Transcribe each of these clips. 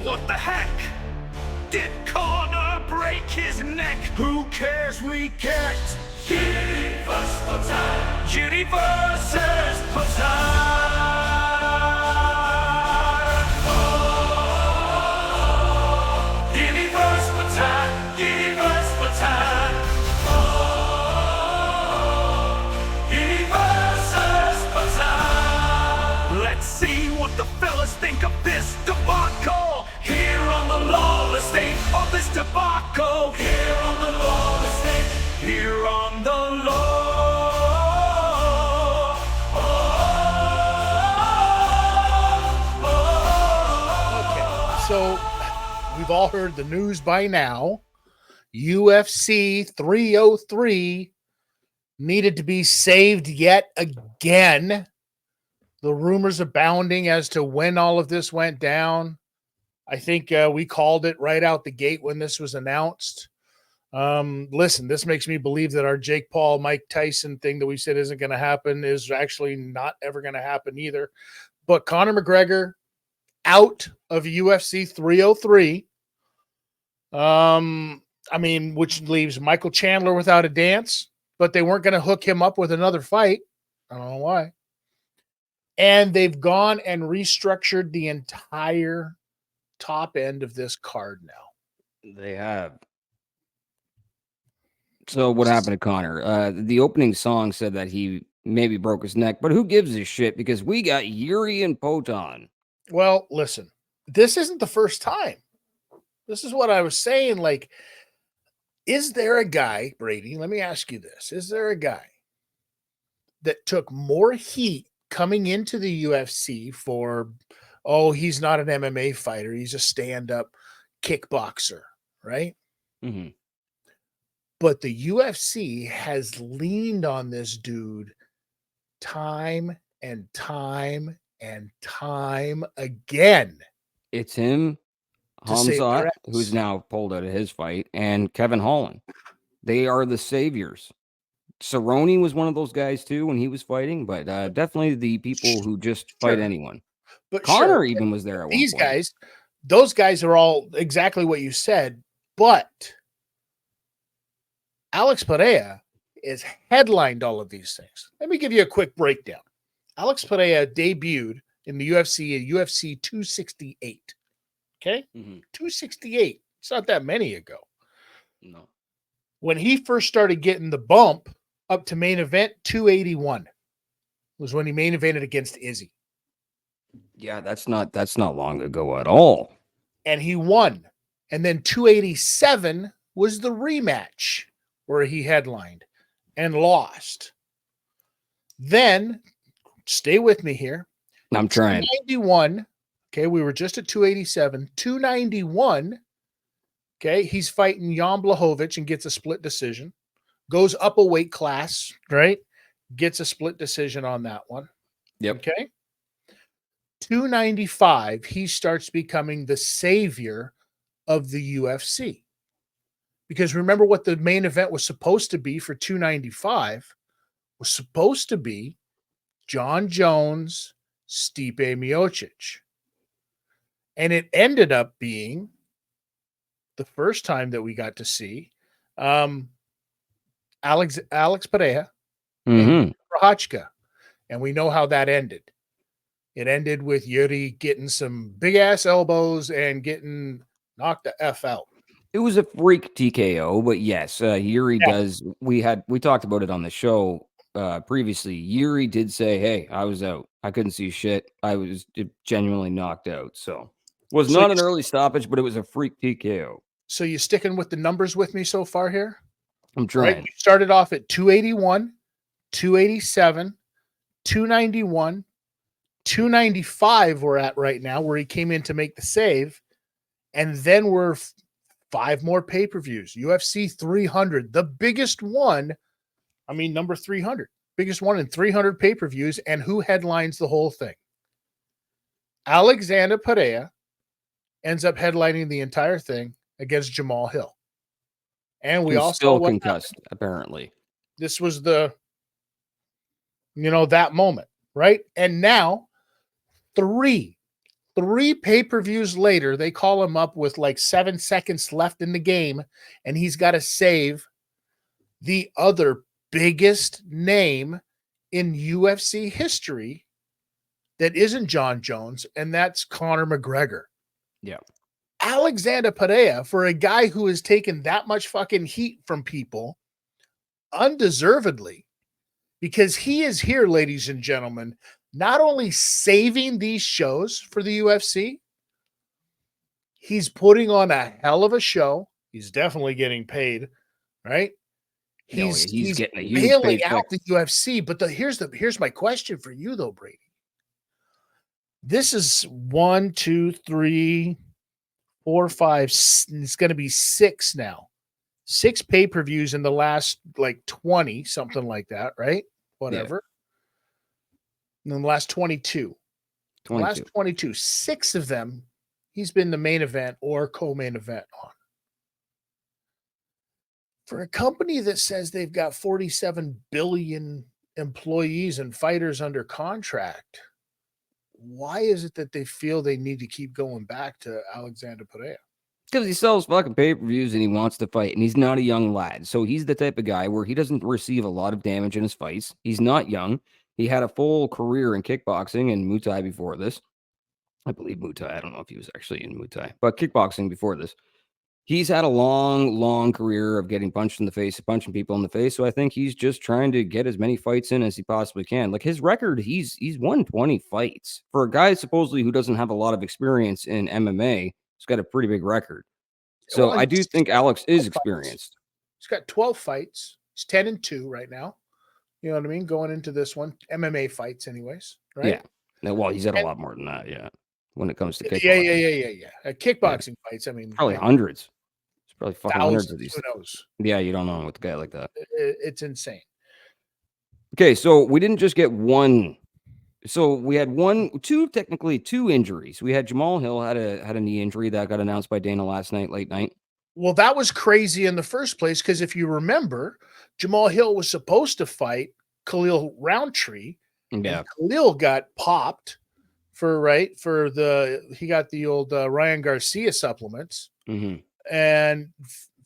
What the heck? Did Conor break his neck? Who cares? We can't. Jiri vs. Potan. Jiri versus Potan. Oh, Jiri vs. Potan. Jiri vs. Potan. Oh, Jiri versus Potan. Let's see what the fellas think of this debacle. Here on the lawless state of this debacle. Here on the lawless state. Here on the law. Okay, so we've all heard the news by now. UFC 303 needed to be saved yet again. The rumors abounding as to when all of this went down. I think we called it right out the gate when this was announced. Listen, this makes me believe that our Jake Paul, Mike Tyson thing that we said isn't going to happen is actually not ever going to happen either. But Conor McGregor out of UFC 303. Which leaves Michael Chandler without a dance, but they weren't going to hook him up with another fight. I don't know why. And they've gone and restructured the entire top end of this card now. They have. So what happened to Conor? The opening song said that he maybe broke his neck, but who gives a shit? Because we got Jiri and Potan. Well, listen, this isn't the first time. This is what I was saying. Like, is there a guy, Brady? Let me ask you this. Is there a guy that took more heat coming into the UFC for, oh, he's not an MMA fighter. He's a stand-up kickboxer, right? Mm-hmm. But the UFC has leaned on this dude time and time and time again. It's him, Hamzat, who's now pulled out of his fight, and Kevin Holland. They are the saviors. Cerrone was one of those guys too when he was fighting, but definitely the people who just fight anyone. But Conor even was there at these one point. Guys, those guys are all exactly what you said, but Alex Pereira is headlined all of these things. Let me give you a quick breakdown. Alex Pereira debuted in the UFC at UFC 268. Okay? 268. It's not that many ago. No. When he first started getting the bump up to main event, 281 was when he main evented against Izzy. Yeah, that's not long ago at all. And he won. And then 287 was the rematch where he headlined and lost. Then, stay with me here. I'm trying. 291. Okay, we were just at 287. 291. Okay, he's fighting Jan Blachowicz and gets a split decision. Goes up a weight class, right? Gets a split decision on that one. Yep. Okay. 295, he starts becoming the savior of the UFC. Because remember what the main event was supposed to be for 295 was supposed to be John Jones, Stipe Miocic. And it ended up being the first time that we got to see Alex Pereira and Prochazka. And we know how that ended. It ended with Jiri getting some big-ass elbows and getting knocked the F out. It was a freak TKO, but yes, Jiri does. We talked about it on the show previously. Jiri did say, hey, I was out. I couldn't see shit. I was genuinely knocked out. So it was not an early stoppage, but it was a freak TKO. So you sticking with the numbers with me so far here? I'm trying. Right? We started off at 281, 287, 291, 295 we're at right now, where he came in to make the save. And then we're 5 more pay-per-views. UFC 300, the biggest one. I mean, number 300. Biggest one in 300 pay-per-views. And who headlines the whole thing? Alexander Pereira ends up headlining the entire thing against Jamal Hill. And we also still concussed, apparently. This was the, that moment, right? And now 3 3 pay-per-views later, they call him up with like 7 seconds left in the game, and he's got to save the other biggest name in UFC history that isn't John Jones, and that's Conor McGregor. Yeah. Alexander Pereira, for a guy who has taken that much fucking heat from people, undeservedly, because he is here, ladies and gentlemen, not only saving these shows for the UFC, he's putting on a hell of a show. He's definitely getting paid, right? He's getting a huge bailing paycheck. out the UFC. But here's my question for you though, Brady. This is 1, 2, 3, 4, 5. It's going to be 6 now. 6 pay-per-views in the last like 20, something like that, right? Whatever. Yeah. In the last 22. The last 22, 6 of them, he's been the main event or co-main event on. For a company that says they've got 47 billion employees and fighters under contract, why is it that they feel they need to keep going back to Alexander Pereira? Because he sells fucking pay-per-views and he wants to fight, and he's not a young lad. So he's the type of guy where he doesn't receive a lot of damage in his fights. He's not young. He had a full career in kickboxing and Muay Thai before this. I believe Muay Thai. I don't know if he was actually in Muay Thai, but kickboxing before this. He's had a long, long career of getting punched in the face, punching people in the face. So I think he's just trying to get as many fights in as he possibly can. Like his record, he's won 20 fights. For a guy supposedly who doesn't have a lot of experience in MMA, he's got a pretty big record. So I do think Alex is experienced. He's got 12 fights. He's 10-2 right now. You know what I mean? Going into this one, MMA fights, anyways, right? Yeah. Well, he's had a lot more than that. Yeah. When it comes to kickboxing. Yeah. Kickboxing fights. I mean, probably hundreds. It's probably fucking hundreds of these. Who knows? Yeah, you don't know with a guy like that. It's insane. Okay, so we didn't just get one. So we had technically two injuries. We had Jamal Hill had a knee injury that got announced by Dana last night, late night. Well, that was crazy in the first place because if you remember, Jamal Hill was supposed to fight Khalil Roundtree. Yeah, and Khalil got popped he got the old Ryan Garcia supplements and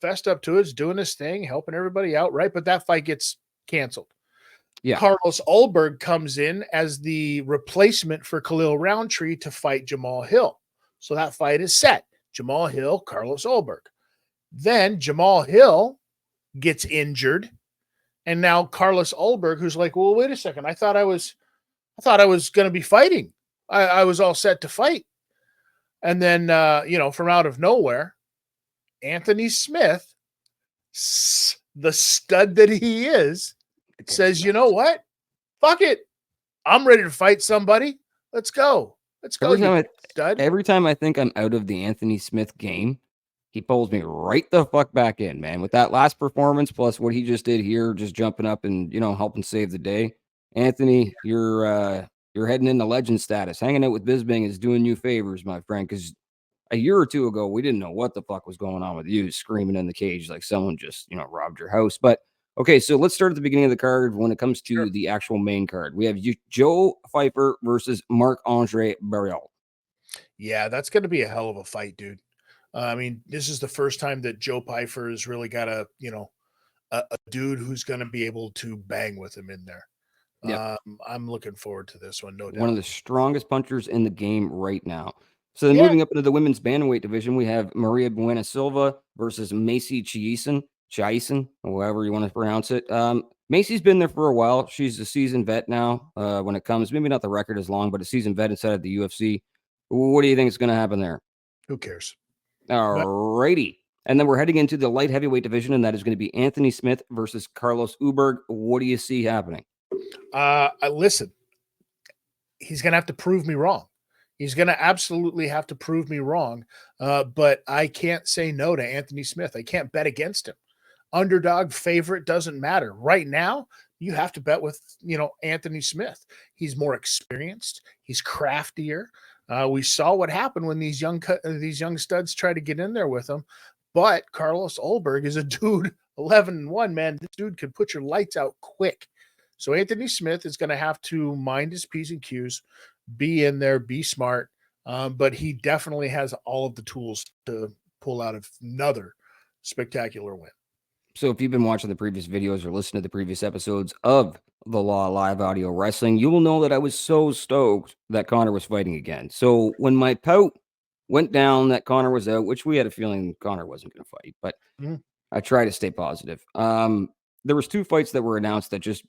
fessed up to it, doing his thing, helping everybody out, right? But that fight gets canceled. Yeah. Carlos Ulberg comes in as the replacement for Khalil Roundtree to fight Jamal Hill. So that fight is set. Jamal Hill, Carlos Ulberg. Then Jamal Hill gets injured. And now Carlos Ulberg, who's like, well, wait a second. I thought I was going to be fighting. I was all set to fight. And then, from out of nowhere, Anthony Smith, the stud that he is, says, you know what? Fuck it. I'm ready to fight somebody. Let's go. Every time I think I'm out of the Anthony Smith game, he pulls me right the fuck back in, man. With that last performance, plus what he just did here, just jumping up and, helping save the day. Anthony, you're heading into legend status. Hanging out with Bisbing is doing you favors, my friend, because a year or two ago, we didn't know what the fuck was going on with you screaming in the cage like someone just, robbed your house. But okay, so let's start at the beginning of the card when it comes to the actual main card. We have Joe Pfeiffer versus Marc-Andre Barriault. Yeah, that's going to be a hell of a fight, dude. I mean, this is the first time that Joe Pfeiffer has really got a dude who's going to be able to bang with him in there. Yep. I'm looking forward to this one, no doubt. One of the strongest punchers in the game right now. So then moving up into the women's bantamweight division, we have Maria Buena Silva versus Macy Chiasson, however you want to pronounce it. Macy's been there for a while. She's a seasoned vet now when it comes, maybe not the record as long, but a seasoned vet inside of the UFC. What do you think is going to happen there? Who cares? All righty. And then we're heading into the light heavyweight division, and that is going to be Anthony Smith versus Carlos Ulberg. What do you see happening? Listen, he's going to have to prove me wrong. He's going to absolutely have to prove me wrong. But I can't say no to Anthony Smith. I can't bet against him. Underdog, favorite, doesn't matter. Right now, you have to bet with, Anthony Smith. He's more experienced. He's craftier. We saw what happened when these young studs try to get in there with him. But Carlos Ulberg is a dude, 11-1, man. This dude could put your lights out quick. So Anthony Smith is going to have to mind his P's and Q's, be in there, be smart, but he definitely has all of the tools to pull out another spectacular win. So if you've been watching the previous videos or listened to the previous episodes of the Law Live Audio Wrestling, you will know that I was so stoked that Conor was fighting again. So when my pout went down that Conor was out, which we had a feeling Conor wasn't going to fight, but I try to stay positive. There was 2 fights that were announced that just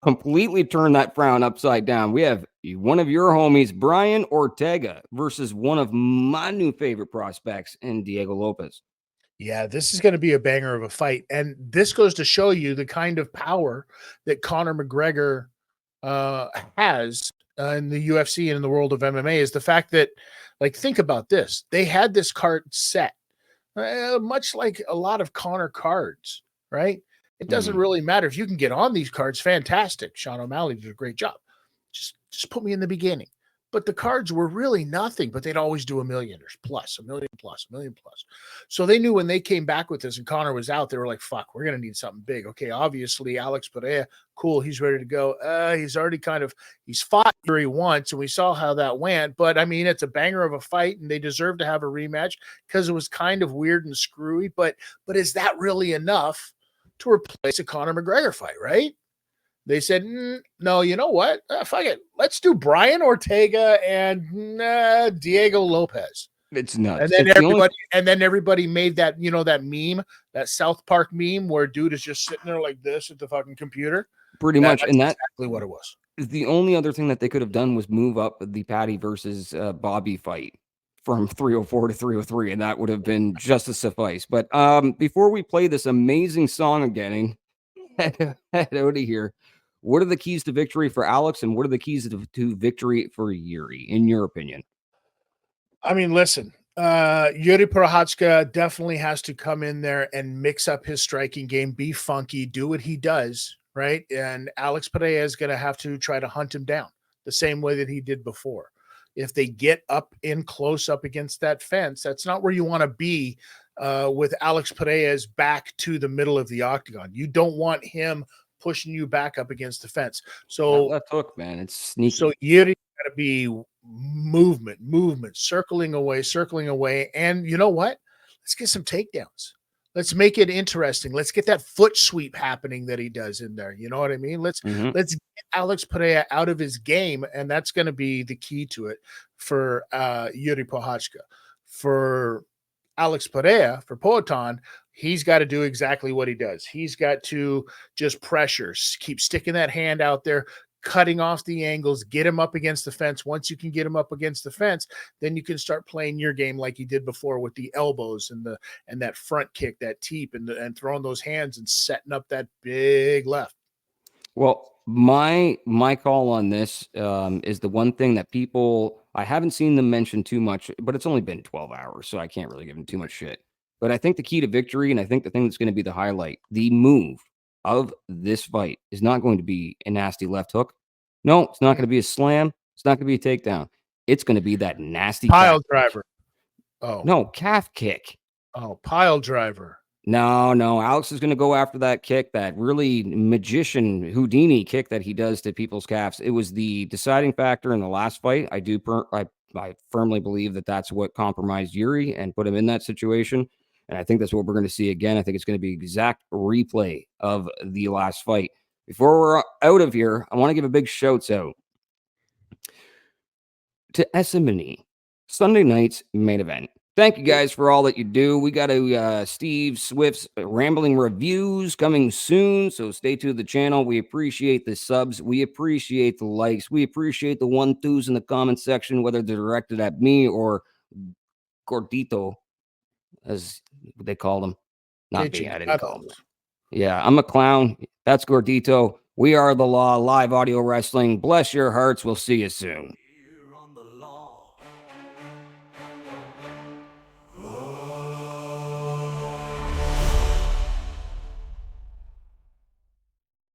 completely turned that frown upside down. We have one of your homies, Brian Ortega, versus one of my new favorite prospects in Diego Lopez. Yeah, this is going to be a banger of a fight. And this goes to show you the kind of power that Conor McGregor has in the UFC and in the world of MMA is the fact that, like, think about this. They had this card set, much like a lot of Conor cards, right? It doesn't really matter if you can get on these cards. Fantastic. Sean O'Malley did a great job. Just put me in the beginning. But the cards were really nothing, but they'd always do $1 million plus, $1 million plus, $1 million plus. So they knew when they came back with this and Conor was out, they were like, fuck, we're going to need something big. Okay, obviously, Alex Pereira, cool, he's ready to go. He's already he's fought Jiri once, and we saw how that went. But, I mean, it's a banger of a fight, and they deserve to have a rematch because it was kind of weird and screwy. But is that really enough to replace a Conor McGregor fight, right? They said, no, you know what? Fuck it. Let's do Brian Ortega and Diego Lopez. It's nuts. And then everybody made that, that meme, that South Park meme where dude is just sitting there like this at the fucking computer. Pretty much. And that's exactly what it was. The only other thing that they could have done was move up the Patty versus Bobby fight from 304 to 303, and that would have been just as suffice. But before we play this amazing song again, head out of here. What are the keys to victory for Alex, and what are the keys to victory for Jiri, in your opinion? I mean, listen, Jiri Prochazka definitely has to come in there and mix up his striking game, be funky, do what he does, right? And Alex Pereira is going to have to try to hunt him down the same way that he did before. If they get up in close up against that fence, that's not where you want to be with Alex Pereira's back to the middle of the octagon. You don't want him pushing you back up against the fence. So that hook, man, it's sneaky. So Jiri got to be movement, circling away. And you know what? Let's get some takedowns. Let's make it interesting. Let's get that foot sweep happening that he does in there. You know what I mean? Let's get Alex Pereira out of his game, and that's going to be the key to it for Jiri Prochazka. For Alex Pereira, for Potan, he's got to do exactly what he does. He's got to just pressure, keep sticking that hand out there, cutting off the angles, get him up against the fence. Once you can get him up against the fence, then you can start playing your game like you did before with the elbows and that front kick, that teep, and throwing those hands and setting up that big left. Well, my call on this is the one thing that I haven't seen them mention too much, but it's only been 12 hours, so I can't really give them too much shit. But I think the key to victory, and I think the thing that's going to be the highlight, the move of this fight is not going to be a nasty left hook. No, it's not going to be a slam. It's not going to be a takedown. It's going to be that nasty pile driver. Oh, no, calf kick. Oh, pile driver. No. Alex is going to go after that kick, that really magician Houdini kick that he does to people's calves. It was the deciding factor in the last fight. I firmly believe that that's what compromised Jiri and put him in that situation. And I think that's what we're going to see again. I think it's going to be exact replay of the last fight. Before we're out of here, I want to give a big shout out to SMNE, Sunday night's main event. Thank you guys for all that you do. We got Steve Swift's rambling reviews coming soon, so stay tuned to the channel. We appreciate the subs. We appreciate the likes. We appreciate the 1-2s in the comment section, whether they're directed at me or Gordito, as they call them. Not me, I didn't call them. Yeah, I'm a clown. That's Gordito. We are The Law, live audio wrestling. Bless your hearts. We'll see you soon. Here on The Law.